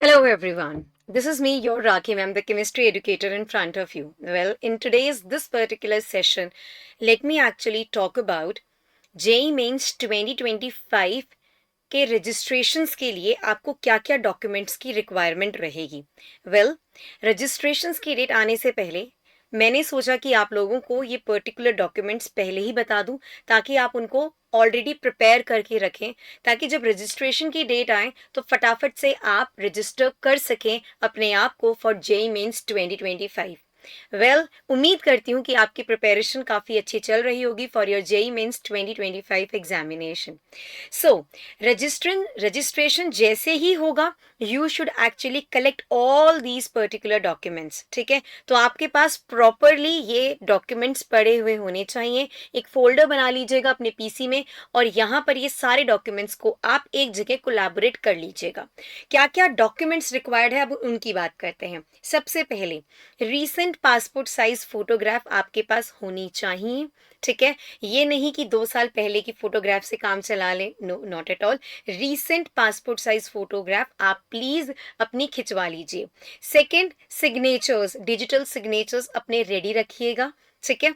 Hello everyone. This is me, your Rakhi ma'am, the chemistry educator in front of you. Well, in today's this particular session, let me actually talk about JEE Mains 2025 के registrations के लिए आपको क्या क्या documents की requirement रहेगी। Well, registrations की date आने से पहले मैंने सोचा कि आप लोगों को ये पर्टिकुलर डॉक्यूमेंट्स पहले ही बता दूं ताकि आप उनको ऑलरेडी प्रिपेयर करके रखें, ताकि जब रजिस्ट्रेशन की डेट आए तो फटाफट से आप रजिस्टर कर सकें अपने आप को फॉर जेई मेंस 2025। वेल, उम्मीद करती हूँ कि आपकी प्रिपरेशन काफ़ी अच्छी चल रही होगी for your JEE Mains 2025 examination. So registration जैसे ही होगा you should actually collect all these particular documents. ठीक है, तो आपके पास प्रॉपरली ये डॉक्यूमेंट्स पड़े हुए होने चाहिए। एक फोल्डर बना लीजिएगा अपने पीसी में और यहाँ पर ये सारे डॉक्यूमेंट्स को आप एक जगह कोलैबोरेट कर लीजिएगा। क्या क्या डॉक्यूमेंट्स रिक्वायर्ड है अब उनकी बात करते हैं। सबसे पहले रीसेंट पासपोर्ट साइज फोटोग्राफ आपके पास होनी चाहिए। ठीक है, ये नहीं कि 2 साल पहले की फोटोग्राफ से काम चला लें, no not at all. Recent passport size photograph आप प्लीज अपनी खिंचवा लीजिए। सेकंड, सिग्नेचर्स, डिजिटल सिग्नेचर्स अपने रेडी रखिएगा। ठीक है,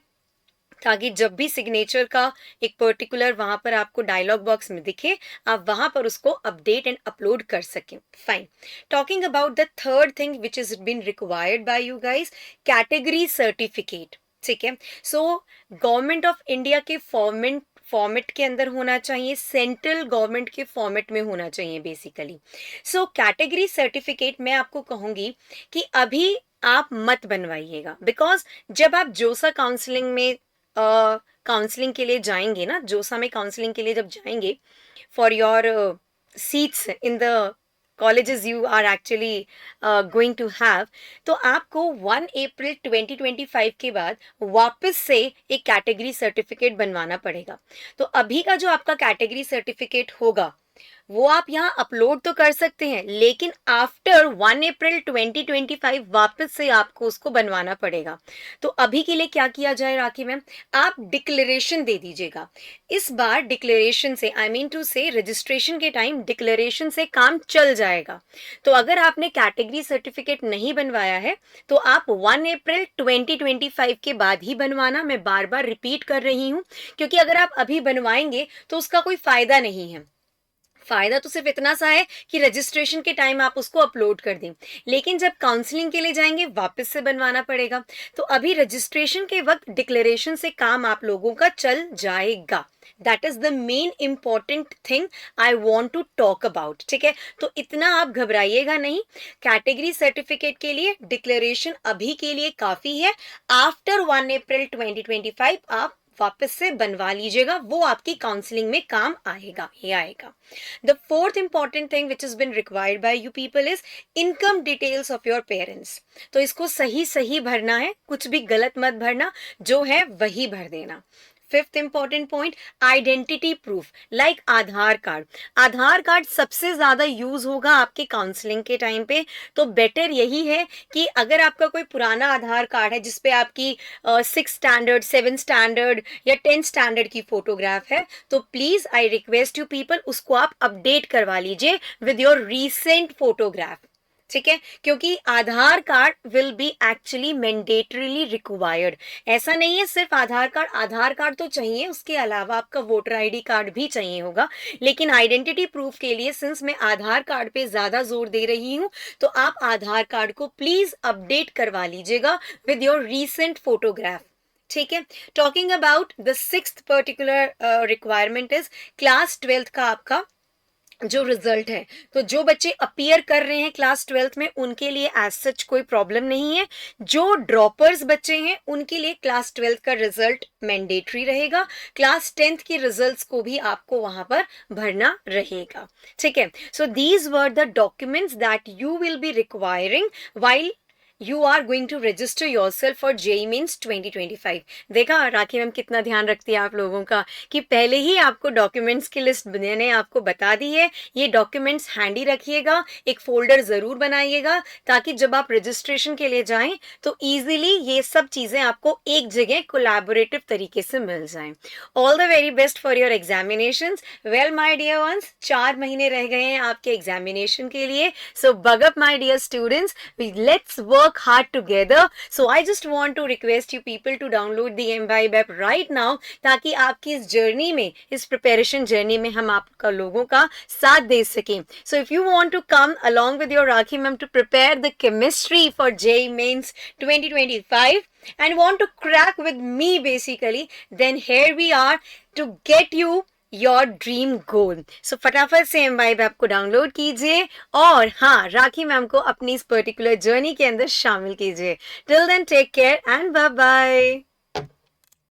ताकि जब भी सिग्नेचर का एक पर्टिकुलर वहां पर आपको डायलॉग बॉक्स में दिखे आप वहां पर उसको अपडेट एंड अपलोड कर सकें। Fine. Talking about the third thing which is been required by you guys, category certificate. ठीक है, सो गवर्नमेंट ऑफ इंडिया के फॉर्मेट के अंदर होना चाहिए, सेंट्रल गवर्नमेंट के फॉर्मेट में होना चाहिए बेसिकली। सो कैटेगरी सर्टिफिकेट मैं आपको कहूंगी कि अभी आप मत बनवाइएगा, बिकॉज जब आप जोसा काउंसलिंग में काउंसलिंग के लिए जाएंगे ना, जोसा में काउंसलिंग के लिए जब जाएंगे for your seats in the colleges you are actually going to have, तो आपको 1 अप्रैल 2025 के बाद वापस से एक कैटेगरी सर्टिफिकेट बनवाना पड़ेगा। तो अभी का जो आपका कैटेगरी सर्टिफिकेट होगा वो आप यहाँ अपलोड तो कर सकते हैं, लेकिन आफ्टर 1 अप्रैल 2025 वापस से आपको उसको बनवाना पड़ेगा। तो अभी के लिए क्या किया जाए राखी मैम, आप डिक्लेरेशन दे दीजिएगा। इस बार डिक्लेरेशन से, आई मीन टू से, रजिस्ट्रेशन के टाइम डिक्लेरेशन से काम चल जाएगा। तो अगर आपने कैटेगरी सर्टिफिकेट नहीं बनवाया है तो आप 1 अप्रैल 2025 के बाद ही बनवाना। मैं बार बार रिपीट कर रही हूं, क्योंकि अगर आप अभी बनवाएंगे तो उसका कोई फायदा नहीं है। फायदा तो सिर्फ इतना सा है कि रजिस्ट्रेशन के टाइम आप उसको अपलोड कर दें, लेकिन जब काउंसलिंग के लिए जाएंगे वापस से बनवाना पड़ेगा। तो अभी रजिस्ट्रेशन के वक्त डिक्लेरेशन से काम आप लोगों का चल जाएगा। That is the main important thing I want to talk about. ठीक है, तो इतना आप घबराइएगा नहीं। कैटेगरी सर्टिफिकेट के लिए डिक्लेरेशन अभी के लिए काफी है। आफ्टर 1 अप्रैल 2025 आप वापस से बनवा लीजिएगा, वो आपकी काउंसलिंग में काम आएगा ही आएगा। The fourth important thing which is been required by you people is income details of your parents. तो इसको सही सही भरना है, कुछ भी गलत मत भरना, जो है वही भर देना। Fifth important point, identity proof like Aadhaar card. Aadhaar card सबसे ज्यादा यूज होगा आपके काउंसलिंग के टाइम पे। तो बेटर यही है कि अगर आपका कोई पुराना आधार कार्ड है जिसपे आपकी 6 स्टैंडर्ड, 7 स्टैंडर्ड या 10 स्टैंडर्ड की फोटोग्राफ है, तो please I request you people उसको आप अपडेट करवा लीजिए विद योर रीसेंट फोटोग्राफ। ठीक है, क्योंकि Aadhaar card will be actually mandatorily required. ऐसा नहीं है सिर्फ आधार कार्ड तो चाहिए, उसके अलावा आपका वोटर आईडी कार्ड भी चाहिए होगा। लेकिन आइडेंटिटी प्रूफ के लिए सिंस मैं आधार कार्ड पे ज्यादा जोर दे रही हूं, तो आप आधार कार्ड को प्लीज अपडेट करवा लीजिएगा विद योर रीसेंट फोटोग्राफ। ठीक है, talking about the sixth particular requirement is class 12th का आपका जो रिजल्ट है। तो जो बच्चे अपीयर कर रहे हैं क्लास 12th में उनके लिए एज सच कोई प्रॉब्लम नहीं है। जो ड्रॉपर्स बच्चे हैं उनके लिए क्लास 12th का रिजल्ट मैंडेटरी रहेगा। क्लास 10th की रिजल्ट्स को भी आपको वहां पर भरना रहेगा। ठीक है, so these were the documents that you will be requiring while you are going to register yourself for JEE Mains 2025. देखा राखी मैम कितना ध्यान रखती है आप लोगों का कि पहले ही आपको डॉक्यूमेंट्स की लिस्ट मैंने आपको बता दी है. ये डॉक्यूमेंट्स हैंडी रखिएगा, एक फोल्डर ज़रूर बनाइएगा ताकि जब आप रजिस्ट्रेशन के लिए जाएं तो ईजिली ये सब चीज़ें आपको एक जगह कोलैबोरेटिव तरीके से मिल जाएं. All the very best for your examinations. Well my dear ones, 4 महीने रह गए हैं आपके एग्जामिनेशन के लिए. So buck up my dear students, let's work hard together. So I just want to request you people to download the Mvibe app right now ताकि आपकी इस जर्नी में, इस प्रिपरेशन जर्नी में हम आपका लोगों का साथ दे सकें. So if you want to come along with your Rakhi ma'am to prepare the chemistry for JEE Mains 2025 and want to crack with me basically, then here we are to get you your dream goal. So फटाफट से Mvibe app को download कीजिए और हाँ, राखी ma'am को अपनी इस particular journey के अंदर शामिल कीजिए. Till then take care and bye bye.